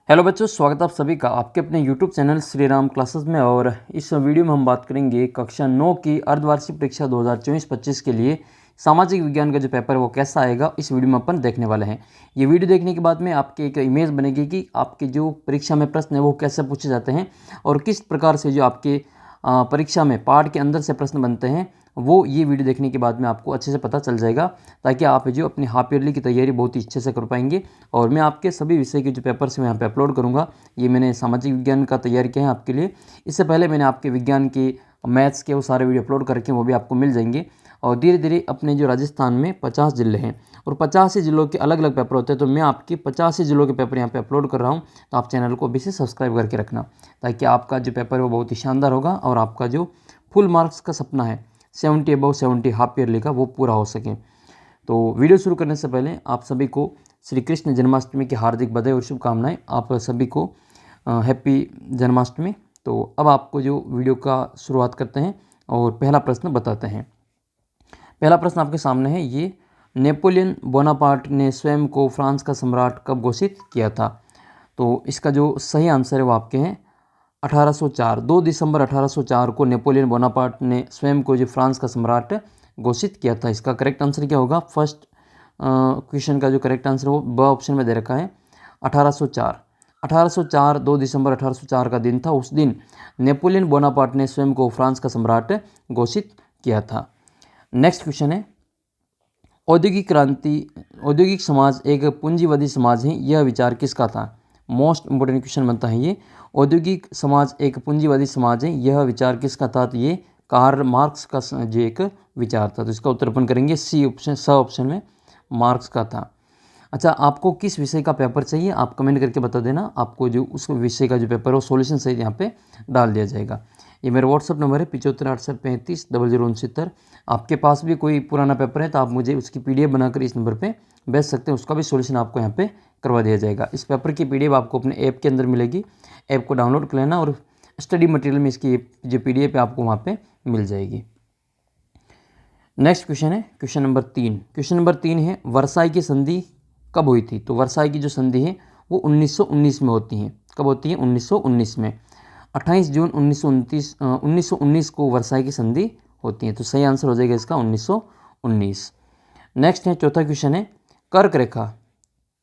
Hello बच्चों, स्वागत है आप सभी का आपके अपने YouTube channel Shri Ram classes में। और इस वीडियो में हम बात करेंगे कक्षा 9 की अर्धवार्षिक परीक्षा 2024-25 के लिए सामाजिक विज्ञान का जो पेपर है वो कैसा आएगा, इस वीडियो में अपन देखने वाले हैं। ये वीडियो देखने के बाद में आपकी एक इमेज बनेगी कि आपके जो परीक्षा में प्रश्न है वो कैसे पूछे जाते हैं और किस प्रकार से जो आपके परीक्षा में पाठ के अंदर से प्रश्न बनते हैं वो ये वीडियो देखने के बाद में आपको अच्छे से पता चल जाएगा, ताकि आप जो अपनी हाफ ईयरली की तैयारी बहुत ही अच्छे से कर पाएंगे। और मैं आपके सभी विषय के जो पेपर्स मैं यहाँ पे अपलोड करूँगा, ये मैंने सामाजिक विज्ञान का तैयारी किया है आपके लिए। इससे पहले मैंने आपके विज्ञान के मैथ्स के वो सारे वीडियो अपलोड करके वो भी आपको मिल जाएंगे। और धीरे धीरे अपने जो राजस्थान में 50 ज़िले हैं और 50 जिलों के अलग अलग पेपर होते हैं, तो मैं आपके 50 जिलों के पेपर यहाँ पे अपलोड कर रहा हूँ। तो आप चैनल को अभी से सब्सक्राइब करके रखना, ताकि आपका जो पेपर है वो बहुत ही शानदार होगा और आपका जो फुल मार्क्स का सपना है 70 अबव 70 हाफ ईयरली का वो पूरा हो सके। तो वीडियो शुरू करने से पहले आप सभी को श्री कृष्ण जन्माष्टमी की हार्दिक बधाई और शुभकामनाएं। आप सभी को हैप्पी जन्माष्टमी। तो अब आपको जो वीडियो का शुरुआत करते हैं और पहला प्रश्न बताते हैं। पहला प्रश्न आपके सामने है ये, नेपोलियन बोनापार्ट ने स्वयं को फ्रांस का सम्राट कब घोषित किया था? तो इसका जो सही आंसर है वो आपके हैं 1804। 2 दिसंबर 1804 को नेपोलियन बोनापार्ट ने स्वयं को जो फ्रांस का सम्राट घोषित किया था। इसका करेक्ट आंसर क्या होगा? फर्स्ट क्वेश्चन का जो करेक्ट आंसर वो ब ऑप्शन में दे रखा है 1804। 1804 2 दिसंबर 1804 का दिन था। उस दिन नेपोलियन बोनापार्ट ने स्वयं को फ्रांस का सम्राट घोषित किया था। नेक्स्ट क्वेश्चन है, औद्योगिक क्रांति औद्योगिक समाज एक पूंजीवादी समाज है, यह विचार किसका था? मोस्ट इंपोर्टेंट क्वेश्चन बनता है ये। औद्योगिक समाज एक पूंजीवादी समाज है, यह विचार किसका था? तो ये कार्ल मार्क्स का जो एक विचार था। तो इसका उत्तर अपन करेंगे सी ऑप्शन, स ऑप्शन में मार्क्स का था। अच्छा, आपको किस विषय का पेपर चाहिए आप कमेंट करके बता देना। आपको जो उस विषय का जो पेपर हो सॉल्यूशन सहित यहाँ पे डाल दिया जाएगा। ये मेरा व्हाट्सअप नंबर है 75 68 35 0069। आपके पास भी कोई पुराना पेपर है तो आप मुझे उसकी PDF बनाकर इस नंबर पे भेज सकते हैं, उसका भी सॉल्यूशन आपको यहाँ पे करवा दिया जाएगा। इस पेपर की PDF आपको अपने ऐप के अंदर मिलेगी, ऐप को डाउनलोड कर लेना और स्टडी मटेरियल में इसकी जो PDF है आपको वहाँ पे मिल जाएगी। नेक्स्ट क्वेश्चन है क्वेश्चन नंबर 3। क्वेश्चन नंबर 3 है, वर्साई की संधि कब हुई थी? तो वर्साई की जो संधि है वो 1919 में होती है। कब होती है? 1919 में। 28 जून 1919 को वर्साई की संधि होती है। तो सही आंसर हो जाएगा इसका 1919। नेक्स्ट है चौथा क्वेश्चन है, कर्क रेखा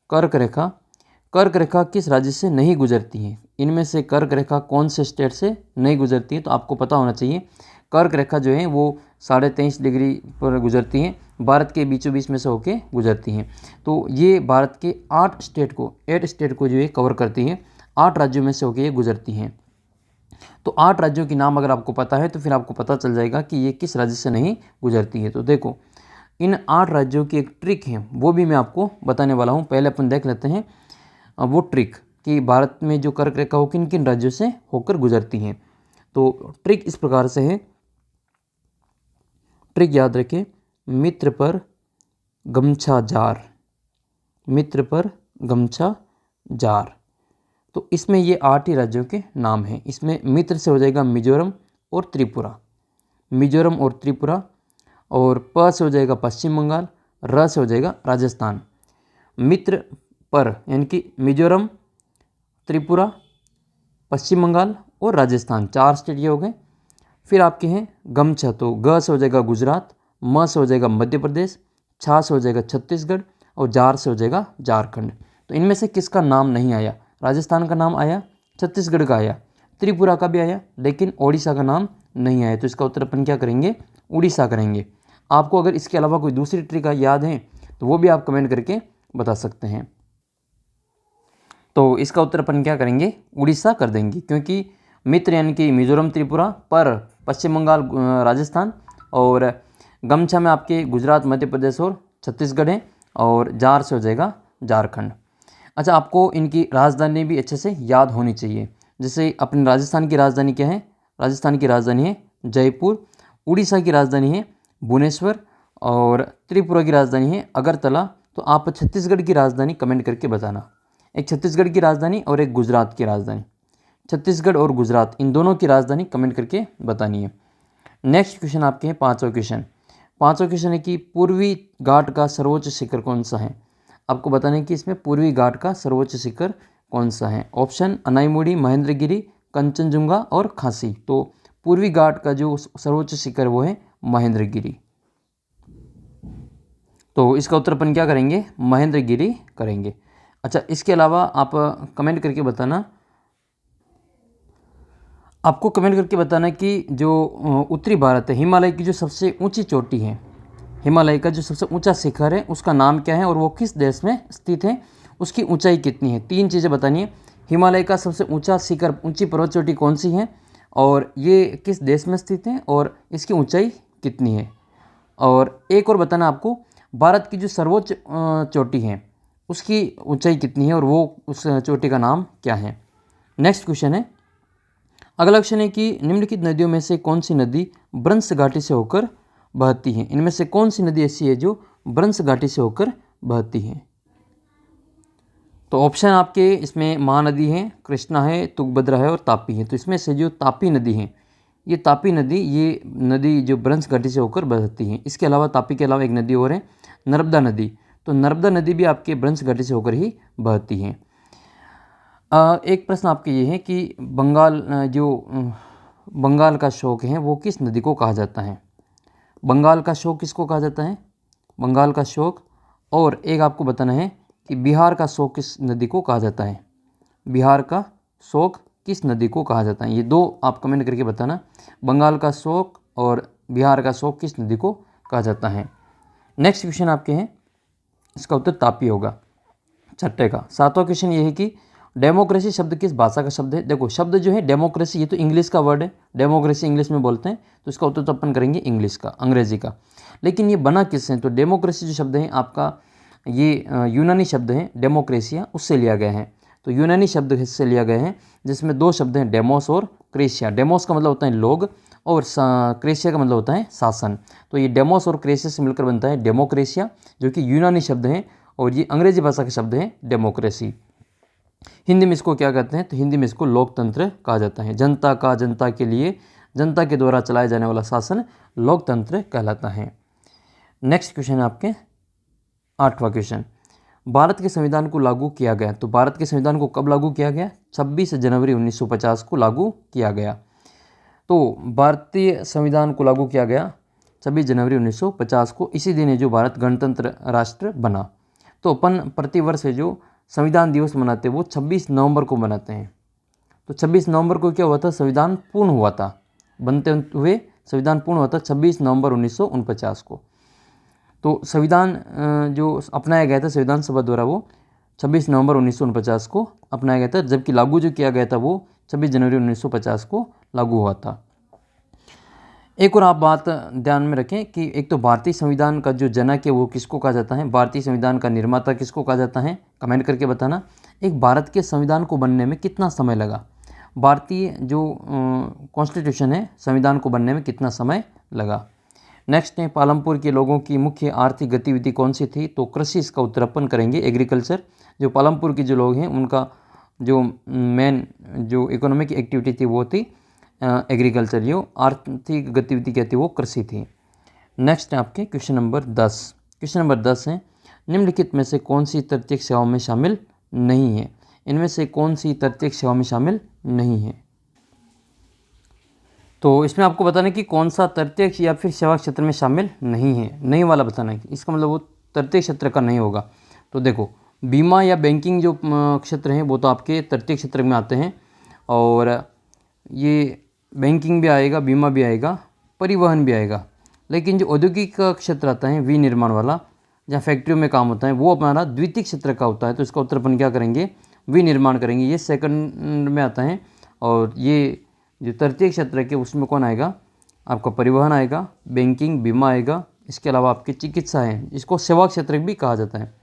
कर्क रेखा कर्क रेखा किस राज्य से नहीं गुजरती है? इनमें से कर्क रेखा कौन से स्टेट से नहीं गुजरती है? तो आपको पता होना चाहिए। कर्क रेखा जो है वो 23.5 डिग्री पर गुजरती है, भारत के बीचों बीच में से होके गुजरती हैं। तो ये भारत के 8 स्टेट को जो है कवर करती है, 8 राज्यों में से होके ये गुजरती हैं। तो 8 राज्यों के नाम अगर आपको पता है तो फिर आपको पता चल जाएगा कि ये किस राज्य से नहीं गुजरती है। तो देखो, इन 8 राज्यों की एक ट्रिक है वो भी मैं आपको बताने वाला हूँ। पहले अपन देख लेते हैं वो ट्रिक कि भारत में जो कर्क रेखा हो किन किन राज्यों से होकर गुजरती हैं। तो ट्रिक इस प्रकार से है, ट्रिक याद रखें, मित्र पर गमछा जार, मित्र पर गमछा जार। तो इसमें ये 8 ही राज्यों के नाम हैं। इसमें मित्र से हो जाएगा मिजोरम और त्रिपुरा, मिजोरम और त्रिपुरा। और प से हो जाएगा पश्चिम बंगाल, र से हो जाएगा राजस्थान। मित्र पर यानी कि मिजोरम, त्रिपुरा, पश्चिम बंगाल और राजस्थान, 4 स्टेट ये हो गए। फिर आपके हैं गमछा, तो ग से हो जाएगा गुजरात, म से हो जाएगा मध्य प्रदेश, छा से हो जाएगा छत्तीसगढ़ और जार से हो जाएगा झारखंड। तो इनमें से किसका नाम नहीं आया? राजस्थान का नाम आया, छत्तीसगढ़ का आया, त्रिपुरा का भी आया, लेकिन ओडिशा का नाम नहीं आया। तो इसका उत्तर अपन क्या करेंगे? उड़ीसा करेंगे। आपको अगर इसके अलावा कोई दूसरी ट्रिक याद है तो वो भी आप कमेंट करके बता सकते हैं। तो इसका उत्तर अपन क्या करेंगे? उड़ीसा कर देंगे, क्योंकि मित्र यानी कि मिजोरम त्रिपुरा, पर पश्चिम बंगाल राजस्थान, और गमछा में आपके गुजरात मध्य प्रदेश और छत्तीसगढ़ है, और जार से हो जाएगा झारखंड। अच्छा, आपको इनकी राजधानी भी अच्छे से याद होनी चाहिए। जैसे अपने राजस्थान की राजधानी क्या है? राजस्थान की राजधानी है जयपुर, उड़ीसा की राजधानी है भुवनेश्वर और त्रिपुरा की राजधानी है अगरतला। तो आप छत्तीसगढ़ की राजधानी कमेंट करके बताना। एक छत्तीसगढ़ की राजधानी और एक गुजरात की राजधानी, छत्तीसगढ़ और गुजरात इन दोनों की राजधानी कमेंट करके बतानी है। नेक्स्ट क्वेश्चन आपके हैं पाँचवा क्वेश्चन है कि पूर्वी घाट का सर्वोच्च शिखर कौन सा है? आपको बताना है कि इसमें पूर्वी घाट का सर्वोच्च शिखर कौन सा है? ऑप्शन अनाईमुड़ी, महेंद्रगिरी, कंचनजुंगा और खासी। तो पूर्वी घाट का जो सर्वोच्च शिखर वो है महेंद्रगिरी। तो इसका उत्तर अपन क्या करेंगे? महेंद्रगिरी करेंगे। अच्छा, इसके अलावा आप कमेंट करके बताना, आपको कमेंट करके बताना कि जो उत्तरी भारत है, हिमालय की जो सबसे ऊंची चोटी है, हिमालय का जो सबसे ऊंचा शिखर है उसका नाम क्या है और वो किस देश में स्थित है, उसकी ऊंचाई कितनी है? 3 चीज़ें बतानी है। हिमालय का सबसे ऊंचा शिखर, ऊंची पर्वत चोटी कौन सी है, और ये किस देश में स्थित है, और इसकी ऊंचाई कितनी है? और एक और बताना आपको, भारत की जो सर्वोच्च चोटी है उसकी ऊंचाई कितनी है और वो उस चोटी का नाम क्या है? नेक्स्ट क्वेश्चन है, अगला क्वेश्चन है कि निम्नलिखित नदियों में से कौन सी नदी ब्रंश घाटी से होकर बहती है? इनमें से कौन सी नदी ऐसी है जो ब्रंश घाटी से होकर बहती है? तो ऑप्शन आपके इसमें महानदी है, कृष्णा है, तुंगभद्रा है और तापी है। तो इसमें से जो तापी नदी है, ये तापी नदी, ये नदी जो ब्रंश घाटी से होकर बहती है। इसके अलावा तापी के अलावा एक नदी और है, नर्मदा नदी। तो नर्मदा नदी भी आपके ब्रंश घाटी से होकर ही बहती है। एक प्रश्न आपके ये है कि बंगाल का शोक है वो किस नदी को कहा जाता है? बंगाल का शोक किसको कहा जाता है? बंगाल का शोक। और एक आपको बताना है कि बिहार का शोक किस नदी को कहा जाता है? बिहार का शोक किस नदी को कहा जाता है? ये 2 आप कमेंट करके बताना, बंगाल का शोक और बिहार का शोक किस नदी को कहा जाता है। नेक्स्ट क्वेश्चन आपके हैं, इसका उत्तर तापी होगा, छठे का। 7वां क्वेश्चन ये है कि डेमोक्रेसी शब्द किस भाषा का शब्द है? देखो, शब्द जो है डेमोक्रेसी, ये तो इंग्लिश का वर्ड है, डेमोक्रेसी इंग्लिश में बोलते हैं, तो इसका उत्तर तो अपन करेंगे इंग्लिश का, अंग्रेजी का। लेकिन ये बना किससे? तो डेमोक्रेसी जो शब्द है आपका, ये यूनानी शब्द है डेमोक्रेसिया, उससे लिया गया है। तो यूनानी शब्द से लिया गया है, जिसमें 2 शब्द हैं, डेमोस और क्रेशिया। डेमोस का मतलब होता है लोग और क्रेशिया का मतलब होता है शासन। तो ये डेमोस और क्रेशिया से मिलकर बनता है डेमोक्रेसिया, जो कि यूनानी शब्द है, और ये अंग्रेजी भाषा का शब्द है डेमोक्रेसी। हिंदी में इसको क्या कहते हैं? तो हिंदी में इसको लोकतंत्र कहा जाता है। जनता का, जनता के लिए, जनता के द्वारा चलाया जाने वाला शासन लोकतंत्र कहलाता है। नेक्स्ट क्वेश्चन है आपके 8वां क्वेश्चन, भारत के संविधान को लागू किया गया। तो भारत के संविधान को कब लागू किया गया? 26 जनवरी 1950 को लागू किया गया। तो भारतीय संविधान को लागू किया गया 26 जनवरी 1950 को। इसी दिन है जो भारत गणतंत्र राष्ट्र बना। तो अपन प्रतिवर्ष है जो संविधान दिवस मनाते हैं वो 26 नवंबर को मनाते हैं। तो 26 नवंबर को क्या हुआ था? संविधान पूर्ण हुआ था, बनते हुए संविधान पूर्ण हुआ था 26 नवंबर 1949 को। तो संविधान जो अपनाया गया था संविधान सभा द्वारा, वो 26 नवंबर 1949 को अपनाया गया था, जबकि लागू जो किया गया था वो 26 जनवरी 1950 को लागू हुआ था। एक और आप बात ध्यान में रखें कि एक तो भारतीय संविधान का जो जनक है वो किसको कहा जाता है? भारतीय संविधान का निर्माता किसको कहा जाता है? कमेंट करके बताना। एक भारत के संविधान को बनने में कितना समय लगा? भारतीय जो कॉन्स्टिट्यूशन है, संविधान को बनने में कितना समय लगा? नेक्स्ट है, पालमपुर के लोगों की मुख्य आर्थिक गतिविधि कौन सी थी? तो कृषि इसका उत्तर अपन करेंगे, एग्रीकल्चर। जो पालमपुर के जो लोग हैं उनका जो मेन जो इकोनॉमिक एक्टिविटी थी वो थी एग्रीकल्चर, जो आर्थिक गतिविधि क्या थी वो कृषि थी। नेक्स्ट है आपके क्वेश्चन नंबर 10। क्वेश्चन नंबर 10 है, निम्नलिखित में से कौन सी तृतीयक सेवाओं में शामिल नहीं है? इनमें से कौन सी तृतीयक सेवा में शामिल नहीं है? तो इसमें आपको बताना है कि कौन सा तृतीयक या फिर सेवा क्षेत्र में शामिल नहीं है, नहीं वाला बताना है, इसका मतलब वो तृतीयक क्षेत्र का नहीं होगा। तो देखो, बीमा या बैंकिंग जो क्षेत्र हैं वो तो आपके तृतीयक क्षेत्र में आते हैं, और ये बैंकिंग भी आएगा, बीमा भी आएगा, परिवहन भी आएगा। लेकिन जो औद्योगिक क्षेत्र आता है, विनिर्माण वाला, जहाँ फैक्ट्रियों में काम होता है, वो हमारा द्वितीयक क्षेत्र का होता है। तो इसका उत्तर अपन क्या करेंगे? विनिर्माण करेंगे, ये सेकंड में आता है। और ये जो तृतीयक क्षेत्र के उसमें कौन आएगा? आपका परिवहन आएगा, बैंकिंग, बीमा आएगा। इसके अलावा आपकी चिकित्सा है, इसको सेवा क्षेत्र भी कहा जाता है।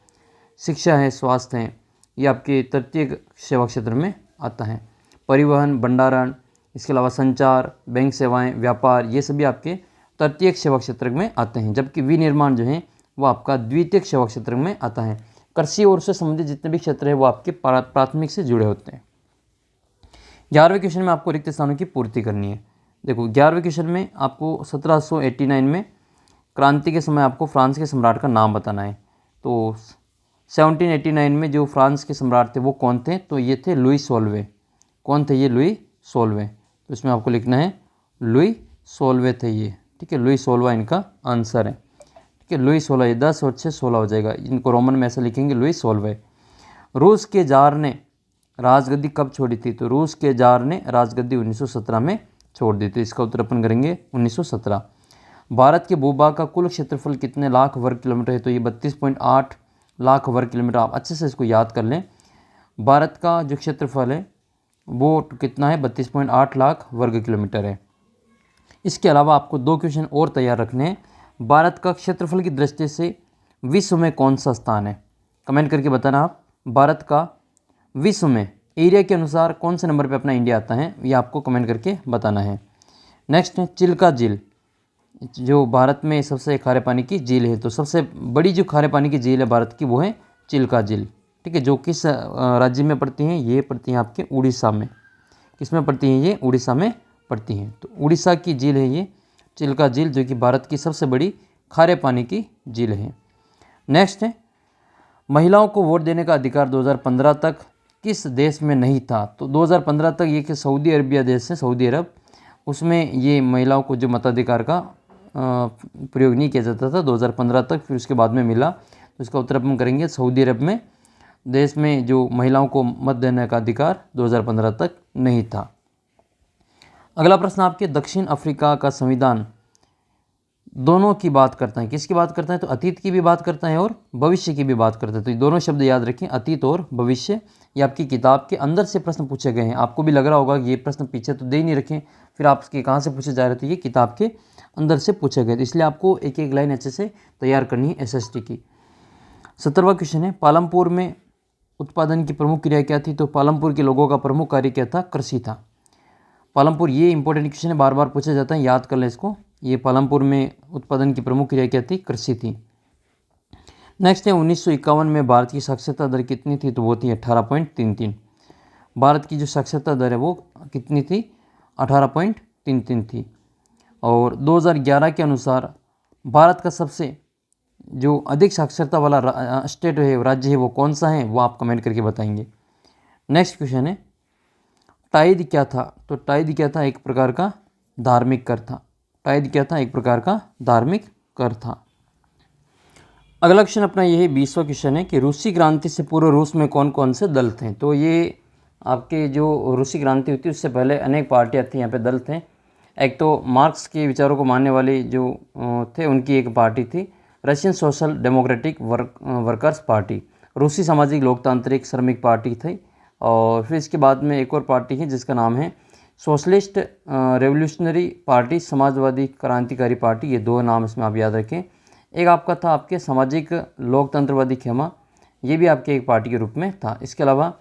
शिक्षा है, स्वास्थ्य है, ये आपके तृतीयक सेवा क्षेत्र में आता है। परिवहन, भंडारण, इसके अलावा संचार, बैंक सेवाएं, व्यापार, ये सभी आपके तृतीयक सेवा क्षेत्र में आते हैं। जबकि विनिर्माण जो है वो आपका द्वितीयक सेवा क्षेत्र में आता है। कृषि और उससे संबंधित जितने भी क्षेत्र है वो आपके प्राथमिक से जुड़े होते हैं। 11वें क्वेश्चन में आपको रिक्त स्थानों की पूर्ति करनी है। देखो, 11वें क्वेश्चन में आपको 1789 में क्रांति के समय आपको फ्रांस के सम्राट का नाम बताना है। तो 1789 में जो फ्रांस के सम्राट थे वो कौन थे? तो ये थे लुई 16वें। कौन थे ये? लुई 16वें। तो इसमें आपको लिखना है लुई 16वें थे ये, ठीक है। लुई 16वां इनका आंसर है, ठीक है। लुई 16, 10 और 6 16 हो जाएगा। इनको रोमन में ऐसे लिखेंगे लुई 16वें। रूस के जार ने राजगद्दी कब छोड़ी थी? तो रूस के जार ने राजगद्दी 1917 में छोड़ दी थी। इसका उत्तर अपन करेंगे 1917। भारत के भूभाग का कुल क्षेत्रफल कितने लाख वर्ग किलोमीटर है? तो ये 32.8 लाख वर्ग किलोमीटर। आप अच्छे से इसको याद कर लें। भारत का जो क्षेत्रफल है वो कितना है? 32.8 लाख वर्ग किलोमीटर है। इसके अलावा आपको 2 क्वेश्चन और तैयार रखने हैं। भारत का क्षेत्रफल की दृष्टि से विश्व में कौन सा स्थान है? कमेंट करके बताना आप। भारत का विश्व में एरिया के अनुसार कौन से नंबर पे अपना इंडिया आता है, ये आपको कमेंट करके बताना है। नेक्स्ट है चिल्का झील, जो भारत में सबसे खारे पानी की झील है। तो सबसे बड़ी जो खारे पानी की झील है भारत की वो है चिल्का झील, ठीक है। जो किस राज्य में पड़ती हैं? ये पड़ती हैं आपके उड़ीसा में। किस में पड़ती हैं? ये उड़ीसा में पड़ती हैं। तो उड़ीसा की झील है ये चिल्का झील, जो कि भारत की सबसे बड़ी खारे पानी की झील है। नेक्स्ट है महिलाओं को वोट देने का अधिकार 2015 तक किस देश में नहीं था? तो 2015 तक ये कि सऊदी अरबिया देश है, सऊदी अरब, उसमें ये महिलाओं को जो मताधिकार का प्रयोग नहीं किया जाता था 2015 तक, फिर उसके बाद में मिला। तो इसका उत्तर अपन करेंगे सऊदी अरब में देश में जो महिलाओं को मत देने का अधिकार 2015 तक नहीं था। अगला प्रश्न आपके, दक्षिण अफ्रीका का संविधान दोनों की बात करता है। किसकी बात करता है? तो अतीत की भी बात करता है और भविष्य की भी बात करता है। तो ये दोनों शब्द याद रखें, अतीत और भविष्य। ये आपकी किताब के अंदर से प्रश्न पूछे गए हैं। आपको भी लग रहा होगा कि ये प्रश्न पीछे तो दे ही नहीं रखें, फिर आपके कहाँ से पूछे जा रहे थे? ये किताब के अंदर से पूछे गए। तो इसलिए आपको एक एक लाइन अच्छे से तैयार करनी है SST की। 17वां क्वेश्चन है, पालमपुर में उत्पादन की प्रमुख क्रिया क्या थी? तो पालमपुर के लोगों का प्रमुख कार्य क्या था? कृषि था। पालमपुर, ये इंपॉर्टेंट क्वेश्चन है, बार बार पूछा जाता है, याद कर लें इसको। ये पालमपुर में उत्पादन की प्रमुख क्रिया क्या थी? कृषि थी। नेक्स्ट है 1951 में भारत की साक्षरता दर कितनी थी? तो वो थी 18.33। भारत की जो साक्षरता दर है वो कितनी थी? 18.33 थी। और 2011 के अनुसार भारत का सबसे जो अधिक साक्षरता वाला स्टेट है, राज्य है, वो कौन सा है? वो आप कमेंट करके बताएंगे। नेक्स्ट क्वेश्चन है, टाइद क्या था? तो टाइद क्या था? एक प्रकार का धार्मिक कर था। टाइद क्या था? एक प्रकार का धार्मिक कर था। अगला क्वेश्चन अपना ये है 20वां क्वेश्चन है कि रूसी क्रांति से पूर्व रूस में कौन कौन से दल थे? तो ये आपके जो रूसी क्रांति हुई थी उससे पहले अनेक पार्टियाँ थी, यहाँ पे दल थे। एक तो मार्क्स के विचारों को मानने वाले जो थे उनकी एक पार्टी थी Russian social democratic workers party, रूसी सामाजिक लोकतांत्रिक श्रमिक पार्टी थी। और फिर इसके बाद में एक और पार्टी है जिसका नाम है सोशलिस्ट रेवोल्यूशनरी पार्टी, समाजवादी क्रांतिकारी पार्टी। ये 2 नाम इसमें आप याद रखें। एक आपका था आपके सामाजिक लोकतंत्रवादी खेमा, ये भी आपके एक पार्टी के रूप में था। इसके अलावा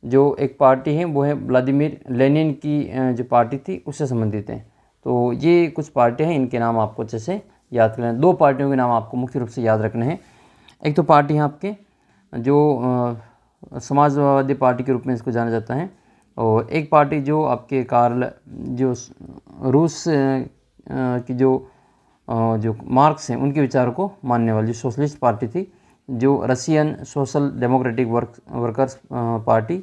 जो एक पार्टी है वो है व्लादिमीर लेनिन की जो पार्टी थी उससे संबंधित है। तो ये कुछ पार्टियाँ हैं, इनके नाम आपको अच्छे से याद करना है। 2 पार्टियों के नाम आपको मुख्य रूप से याद रखने हैं। एक तो पार्टी है आपके जो समाजवादी पार्टी के रूप में इसको जाना जाता है, और एक पार्टी जो आपके कार्ल जो रूस की जो मार्क्स हैं उनके विचारों को मानने वाली सोशलिस्ट पार्टी थी, जो Russian social democratic workers party,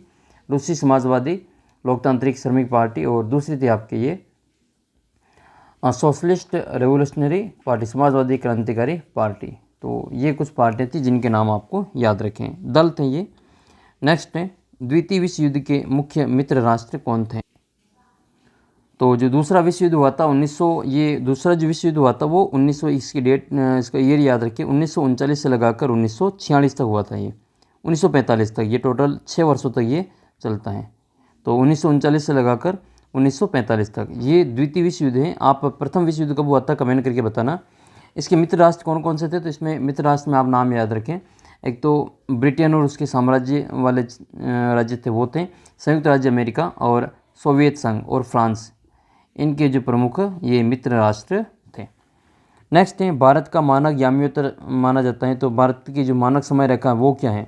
रूसी समाजवादी लोकतांत्रिक श्रमिक पार्टी, और दूसरी थी आपके ये सोशलिस्ट रेवोल्यूशनरी पार्टी, समाजवादी क्रांतिकारी पार्टी। तो ये कुछ पार्टियाँ थी जिनके नाम आपको याद रखें, दल थे ये। नेक्स्ट है द्वितीय विश्व युद्ध के मुख्य मित्र राष्ट्र कौन थे? तो जो दूसरा विश्व युद्ध हुआ था 1900, ये दूसरा जो विश्व युद्ध हुआ था वो 1900, इसकी डेट इसका ईयर याद रखिए, 1939 से लगाकर 1946 तक हुआ था। ये 1945 तक, ये टोटल 6 वर्षों तक ये चलता है। तो 1939 से लगाकर 1945 तक ये द्वितीय विश्व युद्ध है। आप प्रथम विश्व युद्ध कब हुआ था कमेंट करके बताना। इसके मित्र राष्ट्र कौन कौन से थे? तो इसमें मित्र राष्ट्र में आप नाम याद रखें। एक तो ब्रिटेन और उसके साम्राज्य वाले राज्य थे वो थे संयुक्त राज्य अमेरिका और सोवियत संघ और फ्रांस, इनके जो प्रमुख ये मित्र राष्ट्र थे। नेक्स्ट है भारत का मानक याम्योत्तर माना जाता है। तो भारत की जो मानक समय रेखा है वो क्या है?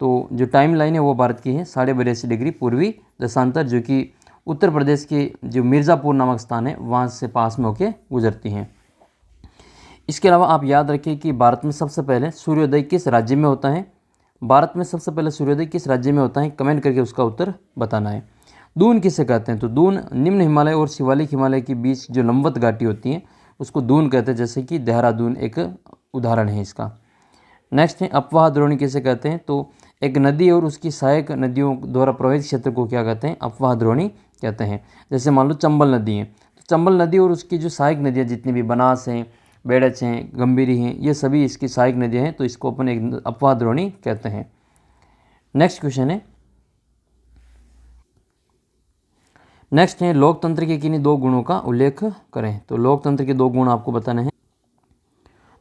तो जो टाइम लाइन है वो भारत की है 82.5 डिग्री पूर्वी दशांतर, जो कि उत्तर प्रदेश के जो मिर्ज़ापुर नामक स्थान है वहाँ से पास में होकर गुजरती हैं। इसके अलावा आप याद रखें कि भारत में सबसे पहले सूर्योदय किस राज्य में होता है? भारत में सबसे पहले सूर्योदय किस राज्य में होता है, कमेंट करके उसका उत्तर बताना है। दून किसे कहते हैं, तो दून निम्न हिमालय और शिवालिक हिमालय के बीच जो लंबवत घाटी होती है उसको दून कहते हैं, जैसे कि देहरादून एक उदाहरण है इसका। नेक्स्ट है अपवाह द्रोणी किसे कहते हैं, तो एक नदी और उसकी सहायक नदियों द्वारा प्रभावित क्षेत्र को क्या कहते हैं, अपवाह द्रोणी कहते हैं। जैसे मान लो चंबल नदी है, तो चंबल नदी और उसकी जो सहायक नदियाँ जितनी भी बनास हैं, बेड़च हैं, गंभीरी हैं, ये सभी इसकी सहायक नदियाँ हैं, तो इसको अपन एक अपवाह द्रोणी कहते हैं। नेक्स्ट क्वेश्चन है, नेक्स्ट है लोकतंत्र के किन्हीं दो गुणों का उल्लेख करें। तो लोकतंत्र के दो गुण आपको बताने हैं।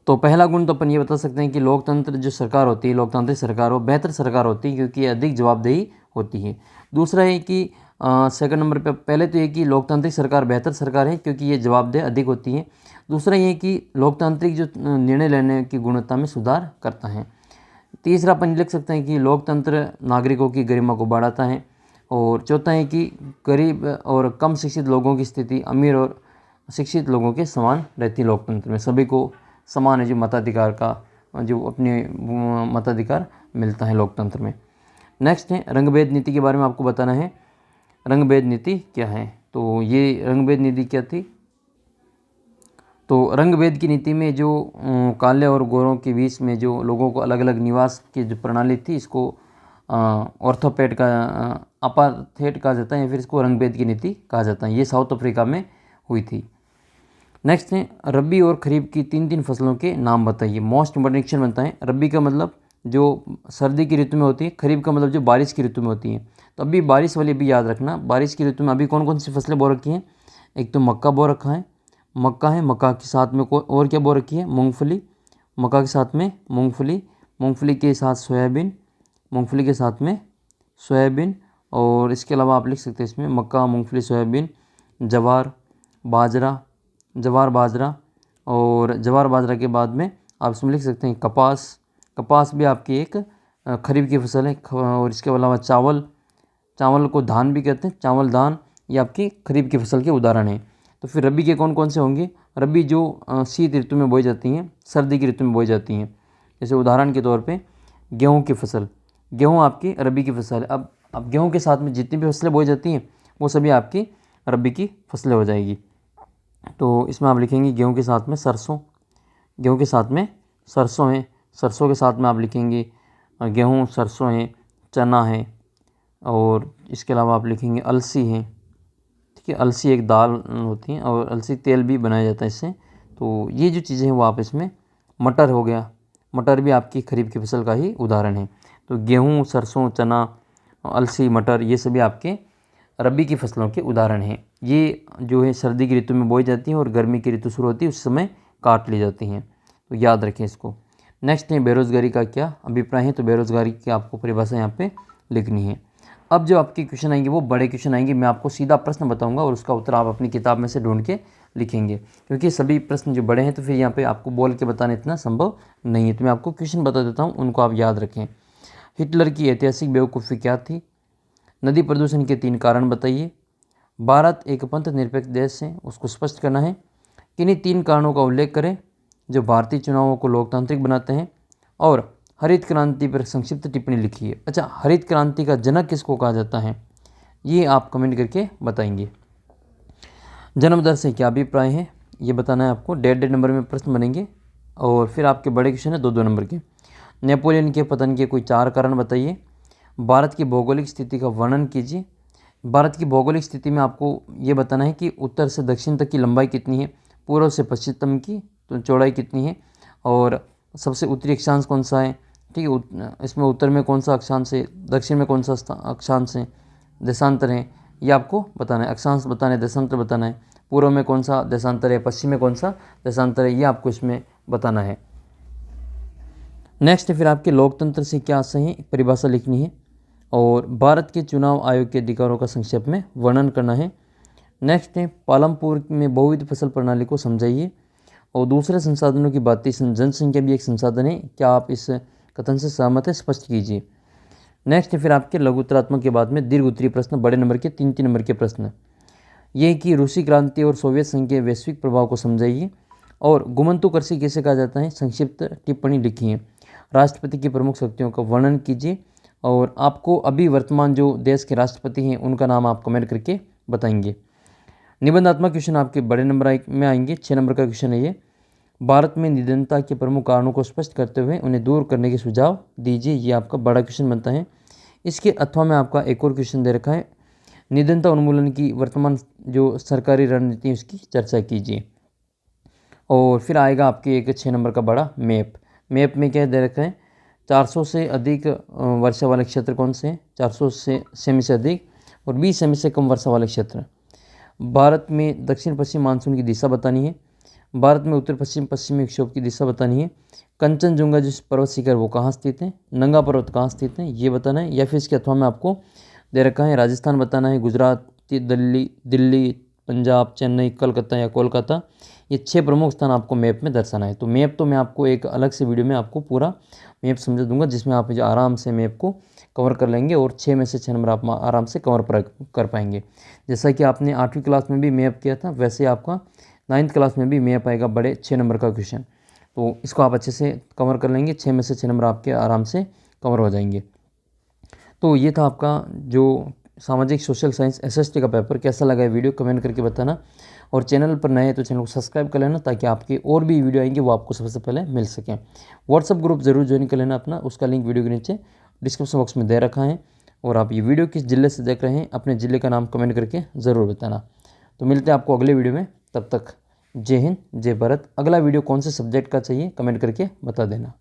तो पहला गुण तो अपन ये बता सकते हैं कि लोकतंत्र जो सरकार होती है, लोकतांत्रिक सरकार, वो बेहतर सरकार होती है क्योंकि ये अधिक जवाबदेही होती है। दूसरा है कि सेकंड नंबर पे पहले तो ये कि लोकतांत्रिक सरकार बेहतर सरकार है क्योंकि ये जवाबदेह अधिक होती है। दूसरा ये कि लोकतांत्रिक जो निर्णय लेने की गुणवत्ता में सुधार करता है। तीसरा अपन लिख सकते हैं कि लोकतंत्र नागरिकों की गरिमा को बढ़ाता है। और चौथा है कि गरीब और कम शिक्षित लोगों की स्थिति अमीर और शिक्षित लोगों के समान रहती है। लोकतंत्र में सभी को समान है जो मताधिकार का जो अपने मताधिकार मिलता है लोकतंत्र में। नेक्स्ट है रंगभेद नीति के बारे में आपको बताना है। रंगभेद नीति क्या है, तो ये रंगभेद नीति क्या थी, तो रंगभेद की नीति में जो काले और गोरों के बीच में जो लोगों को अलग अलग निवास की जो प्रणाली थी, इसको ऑर्थोपेड का अपार्थेड कहा जाता है या फिर इसको रंगभेद की नीति कहा जाता है। ये साउथ अफ्रीका में हुई थी। नेक्स्ट है रबी और खरीफ की तीन तीन फसलों के नाम बताइए। मोस्ट इंपॉर्टेंट क्वेश्चन बनता है। रबी का मतलब जो सर्दी की ऋतु में होती है, खरीफ का मतलब जो बारिश की ऋतु में होती है। तो अभी बारिश वाली भी याद रखना, बारिश की ऋतु में अभी कौन कौन सी फसलें बो रखी हैं, एक तो मक्का बो रखा है, मक्का है, मक्का के साथ में और क्या बो रखी है, मूंगफली, मक्का के साथ में मूंगफली, मूंगफली के साथ सोयाबीन, मूंगफली के साथ में सोयाबीन, और इसके अलावा आप लिख सकते हैं इसमें मक्का, मूंगफली, सोयाबीन, जवार, बाजरा, जवार बाजरा, और जवार बाजरा के बाद में आप इसमें लिख सकते हैं कपास। कपास भी आपकी एक खरीफ की फसल है। और इसके अलावा चावल, चावल को धान भी कहते हैं, चावल धान, ये आपकी खरीफ की फसल के उदाहरण हैं। तो फिर रबी के कौन कौन से होंगे, रबी जो शीत ऋतु में बोई जाती हैं, सर्दी की ऋतु में बोई जाती हैं। जैसे उदाहरण के तौर पे गेहूं की फसल, गेहूं आपकी रबी की फसल है। अब गेहूं के साथ में जितनी भी फसलें बोई जाती हैं वो सभी आपकी रबी की फसलें हो जाएगी। तो इसमें आप लिखेंगे गेहूं के साथ में सरसों, गेहूं के साथ में सरसों है, सरसों के साथ में आप लिखेंगे गेहूं, सरसों है, चना है, और इसके अलावा आप लिखेंगे अलसी है। ठीक है, अलसी एक दाल होती है और अलसी तेल भी बनाया जाता है इससे। तो ये जो चीज़ें हैं वो आप इसमें, मटर हो गया, मटर भी आपकी खरीफ की फसल का ही उदाहरण है। तो गेहूं, सरसों, चना, अलसी, मटर, ये सभी आपके रबी की फसलों के उदाहरण हैं। ये जो है सर्दी की ऋतु में बोई जाती हैं और गर्मी की ऋतु शुरू होती है उस समय काट ली जाती हैं। तो याद रखें इसको। नेक्स्ट है बेरोज़गारी का क्या अभिप्राय है, तो बेरोज़गारी की आपको परिभाषा यहाँ पे लिखनी है। अब जो आपके क्वेश्चन आएंगे वो बड़े क्वेश्चन आएंगे, मैं आपको सीधा प्रश्न बताऊंगा और उसका उत्तर आप अपनी किताब में से ढूंढ के लिखेंगे, क्योंकि सभी प्रश्न जो बड़े हैं तो फिर यहाँ पे आपको बोल के बताना इतना संभव नहीं है। तो मैं आपको क्वेश्चन बता देता हूँ, उनको आप याद रखें। हिटलर की ऐतिहासिक बेवकूफ़ी क्या थी, नदी प्रदूषण के 3 कारण बताइए, भारत एक पंथ निरपेक्ष देश है, उसको स्पष्ट करना है, किन्हीं 3 कारणों का उल्लेख करें जो भारतीय चुनावों को लोकतांत्रिक बनाते हैं, और हरित क्रांति पर संक्षिप्त टिप्पणी लिखी है। अच्छा, हरित क्रांति का जनक किसको कहा जाता है, ये आप कमेंट करके बताएंगे। जन्म दर से क्या अभिप्राय है, ये बताना है आपको। 1.5 नंबर में प्रश्न बनेंगे, और फिर आपके बड़े क्वेश्चन है 2-2 नंबर के। नेपोलियन के पतन के कोई 4 कारण बताइए, भारत की भौगोलिक स्थिति का वर्णन कीजिए। भारत की भौगोलिक स्थिति में आपको ये बताना है कि उत्तर से दक्षिण तक की लंबाई कितनी है, पूर्व से पश्चिम की तो चौड़ाई कितनी है, और सबसे उत्तरी अक्षांश कौन सा है। ठीक है, इसमें उत्तर में कौन सा अक्षांश है, दक्षिण में कौन सा अक्षांश है, देशांतर है, ये आपको बताना है। अक्षांश बताना है, देशांतर बताना है, पूर्व में कौन सा देशांतर है, पश्चिम में कौन सा देशांतर है, ये आपको इसमें बताना है। नेक्स्ट फिर आपके लोकतंत्र से क्या सही परिभाषा लिखनी है, और भारत के चुनाव आयोग के अधिकारों का संक्षेप में वर्णन करना है। नेक्स्ट है पालमपुर में बहुविध फसल प्रणाली को समझाइए, और दूसरे संसाधनों की बात, जनसंख्या भी एक संसाधन है, क्या आप इस कथन से सहमत है, स्पष्ट कीजिए। नेक्स्ट फिर आपके लघुत्तरात्मक के बाद में दीर्घ उत्तरीय प्रश्न, बड़े नंबर के 3-3 नंबर के प्रश्न। ये कि रूसी क्रांति और सोवियत संघ के वैश्विक प्रभाव को समझाइए, और गुमंतु कृषि किसे कहा जाता है, संक्षिप्त टिप्पणी लिखी है। राष्ट्रपति की प्रमुख शक्तियों का वर्णन कीजिए। और आपको अभी वर्तमान जो देश के राष्ट्रपति हैं उनका नाम आप कमेंट करके बताएंगे। निबंधात्मक क्वेश्चन आपके बड़े नंबर में आएंगे। 6 नंबर का क्वेश्चन है ये। भारत में निधनता के प्रमुख कारणों को स्पष्ट करते हुए उन्हें दूर करने के सुझाव दीजिए। ये आपका बड़ा क्वेश्चन बनता है। इसके अथवा में आपका एक और क्वेश्चन दे रखा है, निधनता उन्मूलन की वर्तमान जो सरकारी रणनीति उसकी चर्चा कीजिए। और फिर आएगा आपके एक 6 नंबर का बड़ा मैप। मैप में क्या दे रखा है, 400 से अधिक वर्षा वाले क्षेत्र कौन से हैं, 400 सेमी से अधिक और 20 सेमी से कम वर्षा वाले क्षेत्र। भारत में दक्षिण पश्चिम मानसून की दिशा बतानी है। भारत में उत्तर पश्चिम पश्चिमी विक्षोभ की दिशा बतानी है। कंचनजुंगा जिस पर्वत शिखर वो कहाँ स्थित है, नंगा पर्वत कहाँ स्थित है, ये बताना है। या फिर इसके अथवा में आपको दे रखा है, राजस्थान बताना है, गुजरात, दिल्ली, पंजाब, चेन्नई, कलकत्ता या कोलकाता, ये 6 प्रमुख स्थान आपको मैप में दर्शाना है। तो मैप तो मैं आपको एक अलग से वीडियो में आपको पूरा मैप समझा दूंगा, जिसमें आप आराम से मैप को कवर कर लेंगे और 6 में से 6 नंबर आप आराम से कवर कर पाएंगे। जैसा कि आपने 8वीं क्लास में भी मैप किया था, वैसे आपका 9th क्लास में भी मैप आएगा बड़े 6 नंबर का क्वेश्चन। तो इसको आप अच्छे से कवर कर लेंगे, 6 में से 6 नंबर आपके आराम से कवर हो जाएंगे। तो ये था आपका जो सामाजिक सोशल साइंस SST का पेपर। कैसा लगा है वीडियो कमेंट करके बताना। और चैनल पर नए हैं तो चैनल को सब्सक्राइब कर लेना, ताकि आपके और भी वीडियो आएंगे वो आपको सबसे पहले मिल सकें। व्हाट्सअप ग्रुप जरूर ज्वाइन कर लेना अपना, उसका लिंक वीडियो के नीचे डिस्क्रिप्शन बॉक्स में दे रखा है। और आप ये वीडियो किस जिले से देख रहे हैं, अपने ज़िले का नाम कमेंट करके ज़रूर बताना। तो मिलते हैं आपको अगले वीडियो में, तब तक जय हिंद जय भारत। अगला वीडियो कौन से सब्जेक्ट का चाहिए कमेंट करके बता देना।